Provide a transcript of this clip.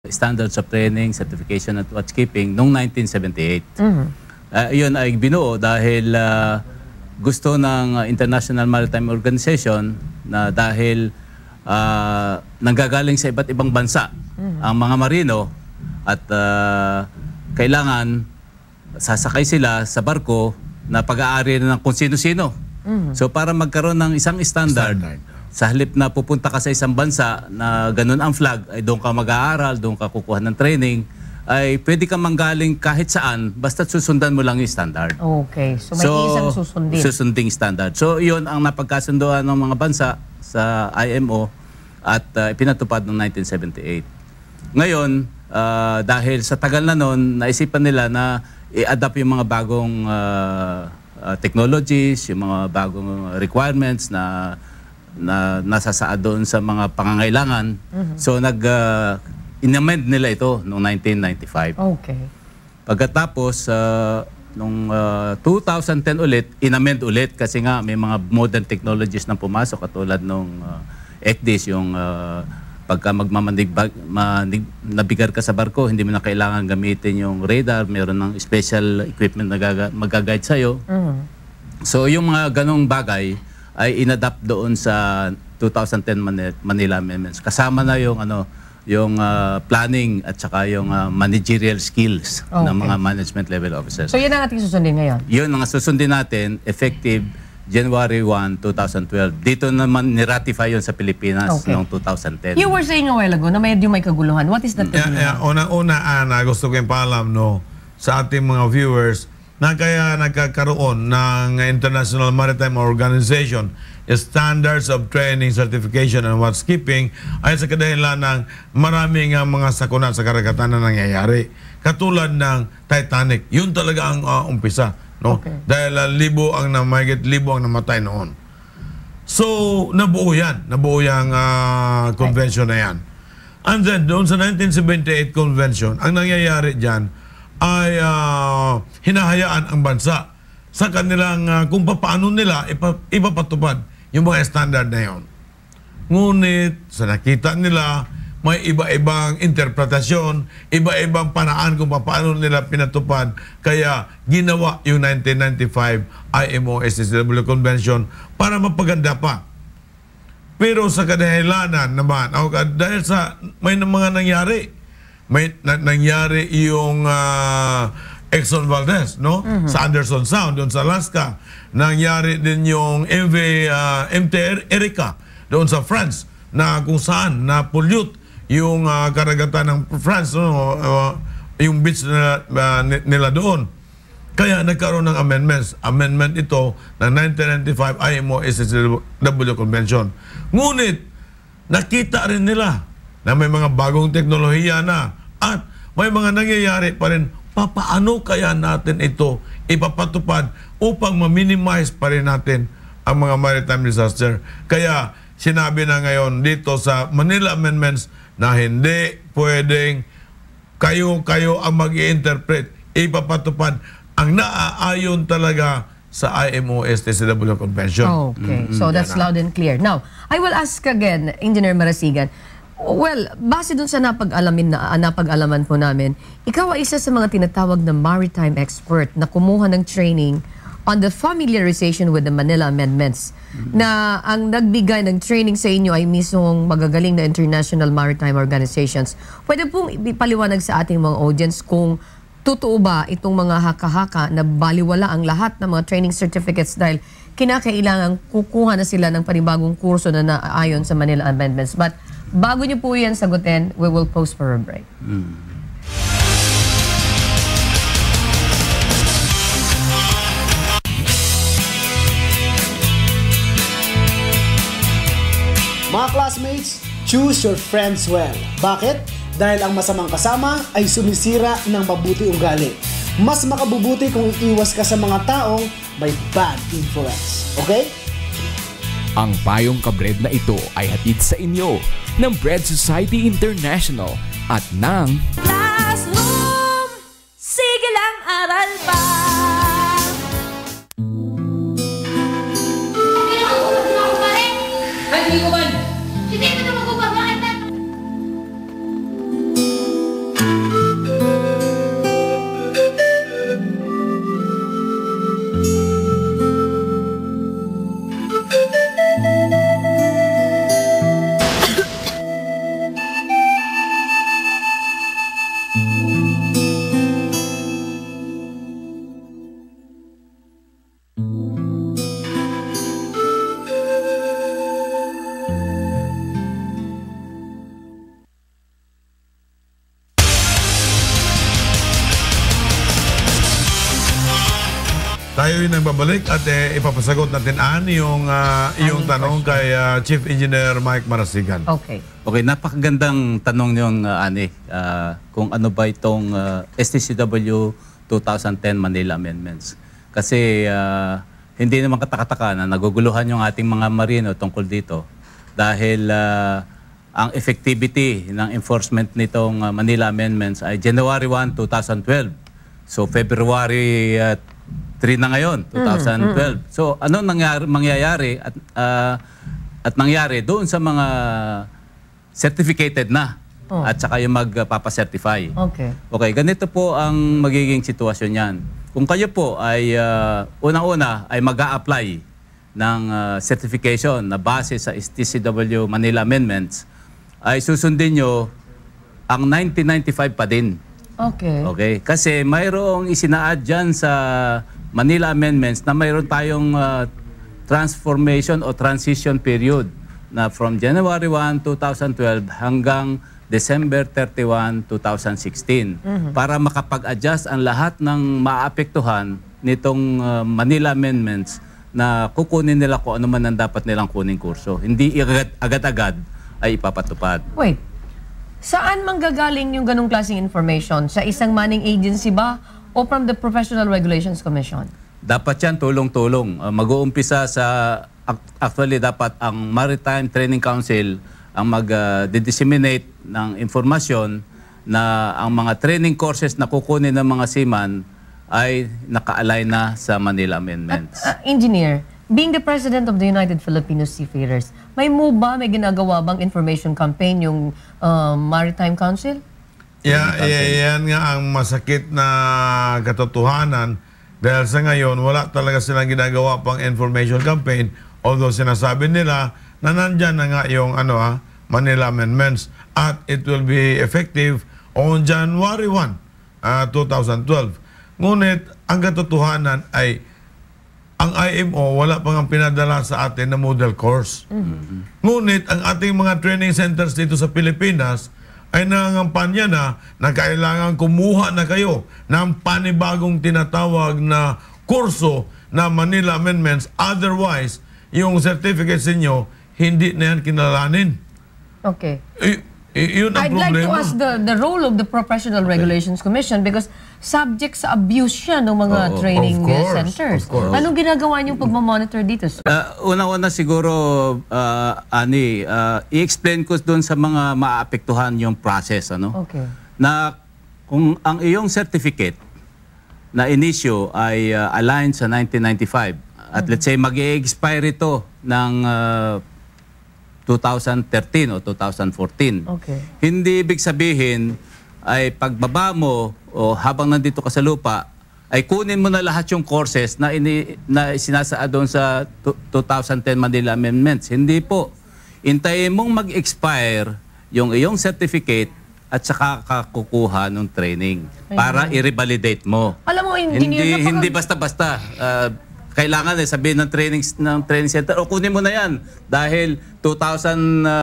Standards of Training, Certification at Watchkeeping noong 1978. Iyon ay binuo dahil gusto ng International Maritime Organization na dahil nanggagaling sa iba't ibang bansa ang mga marino at kailangan sasakay sila sa barko na pag-aari ng kung sino-sino. So para magkaroon ng isang standard, sa halip na pupunta ka sa isang bansa na ganun ang flag, ay doon ka mag-aaral, doon ka kukuha ng training, ay pwede kang manggaling kahit saan, basta't susundan mo lang yung standard. Okay. So may isang susundin. Susunding standard. So yun ang napagkasundoan ng mga bansa sa IMO at pinatupad noong 1978. Ngayon, dahil sa tagal na noon, naisipan nila na i-adapt yung mga bagong technologies, yung mga bagong requirements na nasasaad doon sa mga pangangailangan. So in-amend nila ito noong 1995. Okay. Pagkatapos noong 2010 ulit, in-amend ulit kasi nga may mga modern technologies na pumasok katulad nung ECDIS, yung pagka nabigar ka sa barko, hindi mo na kailangan gamitin yung radar, meron ng special equipment na mag-guide sa'yo. So yung mga ganong bagay ay inadapt doon sa 2010 Manila Amendments. Kasama na yung planning at saka yung managerial skills ng mga management level officers. So yun ang ating susundin ngayon? Yun ang susundin natin, effective January 1, 2012. Dito naman niratify yun sa Pilipinas noong 2010. You were saying a while ago na medyo may kaguluhan. What is that kaguluhan? Una, Ana, gusto ko yung paalam sa ating mga viewers na kaya nagkakaroon ng International Maritime Organization Standards of Training, Certification and Watchkeeping ay sa kadahilan ng maraming mga sakuna sa karagatan na nangyayari. Katulad ng Titanic. Yun talaga ang umpisa. Dahil libo ang namatay noon. So, nabuo yan. Nabuo yung convention na yan. And then, doon sa 1978 convention, ang nangyayari dyan ay hinahayaan ang bansa sa kanilang kung paano nila ipapatupad yung mga standard na yon. Ngunit, sa nakita nila, may iba-ibang interpretasyon, iba-ibang paraan kung paano nila pinatupad. Kaya ginawa yung 1995 IMO STCW Convention para mapaganda pa. Pero sa kadahilanan naman, dahil sa may mga nangyari, nangyari yung Exxon Valdez, sa Anderson Sound, doon sa Alaska. Nangyari din yung MT Erika, doon sa France, na kung saan na-pollute yung karagatan ng France, yung beach nila doon. Kaya nagkaroon ng amendments. Amendment ito ng 1995 IMO STCW Convention. Ngunit, nakita rin nila na may mga bagong teknolohiya na at may mga nangyayari pa rin. Paano kaya natin ito ipapatupad upang ma-minimize pa rin natin ang mga maritime disaster? Kaya sinabi na ngayon dito sa Manila Amendments na hindi pwedeng kayo ang mag-i-interpret, ipapatupad ang naaayon talaga sa IMO STCW Convention. Okay, so that's loud and clear. Now, I will ask again, Engineer Marasigan, well, base dun sa napag-alaman po namin, ikaw ay isa sa mga tinatawag na maritime expert na kumuha ng training on the familiarization with the Manila Amendments, na ang nagbigay ng training sa inyo ay mismong magagaling na international maritime organizations. Pwede pong ipaliwanag sa ating mga audience kung totoo ba itong mga haka-haka na baliwala ang lahat ng mga training certificates dahil kinakailangan kukuha na sila ng panibagong kurso na naayon sa Manila Amendments. But bago niyo po yan sagutin, we will pause for a break. Mga classmates, choose your friends well. Bakit? Dahil ang masamang kasama ay sumisira ng mabuti ugali. Mas makabubuti kung iiwas ka sa mga taong may bad influence. Okay? Ang payong kabred na ito ay hatid sa inyo ng Bread Society International at ng Classroom! Sige lang, aral pa! Hindi ko man! Hindi ko na magubah, bakit na? tayo yung nagbabalik at ipapasagot natin yung tanong kay Chief Engineer Mike Marasigan. Okay. Okay, napakagandang tanong yung Ani. Kung ano ba itong STCW 2010 Manila Amendments. Kasi hindi naman katakataka na naguguluhan yung ating mga marino tungkol dito dahil ang effectivity ng enforcement nitong Manila Amendments ay January 1, 2012. So February 3 na ngayon, 2012. So ano mangyayari at nangyari doon sa mga certificated na at saka yung magpapacertify. Okay. Okay, ganito po ang magiging sitwasyon niyan. Kung kayo po ay unang-una ay mag-a-apply ng certification na base sa STCW Manila Amendments, ay susundin nyo ang 1995 pa din. Okay. Okay? Kasi mayroong isinaad dyan sa Manila Amendments na mayroon tayong transformation o transition period na from January 1, 2012 hanggang December 31, 2016 para makapag-adjust ang lahat ng maapektuhan nitong Manila Amendments na kukunin nila kung ano man ang dapat nilang kuning kurso. Hindi agad-agad ay ipapatupad. Wait. Saan manggagaling yung ganung klaseng information? Sa isang manning agency ba o from the Professional Regulations Commission? Dapat yan tulong-tulong. Mag-uumpisa sa, actually dapat ang Maritime Training Council ang mag-disseminate ng informasyon na ang mga training courses na kukunin ng mga seaman ay naka-align na sa Manila Amendments. Engineer, being the President of the United Filipino Seafarers, may ginagawa bang information campaign yung Maritime Council? Yan nga ang masakit na katotohanan dahil sa ngayon wala talaga silang ginagawa pang information campaign, although sinasabi nila na nandyan na nga yung Manila Amendments at it will be effective on January 1, 2012. Ngunit ang katotohanan ay ang IMO wala pang ang pinadala sa atin na model course. Ngunit ang ating mga training centers dito sa Pilipinas ay nangangampanya na kailangan kumuha na kayo ng panibagong tinatawag na kurso na Manila Amendments. Otherwise, yung certificates ninyo, hindi na yan kinalanin. Okay. Yun ang I'd like to problema. ask the role of the Professional Regulations Commission because subject sa abuse siya ng mga training Of course, centers. of course. Anong ginagawa niyong pagmamonitor dito? Una-una siguro, Ani, i-explain ko doon sa mga maapektuhan yung process. Okay. Na kung ang iyong certificate na in-issue ay aligned sa 1995 at let's say mag-i-expire ito ng 2013 o 2014. Okay. Hindi ibig sabihin ay pagbaba mo o habang nandito ka sa lupa ay kunin mo na lahat yung courses na sinasaad doon sa 2010 Manila Amendments. Hindi po. Intayin mong mag-expire yung iyong certificate at saka kakukuha ng training para i-revalidate mo. Alam mo, engineer, Hindi basta-basta. Kailangan sabihin ng training center, o kunin mo na yan dahil 2000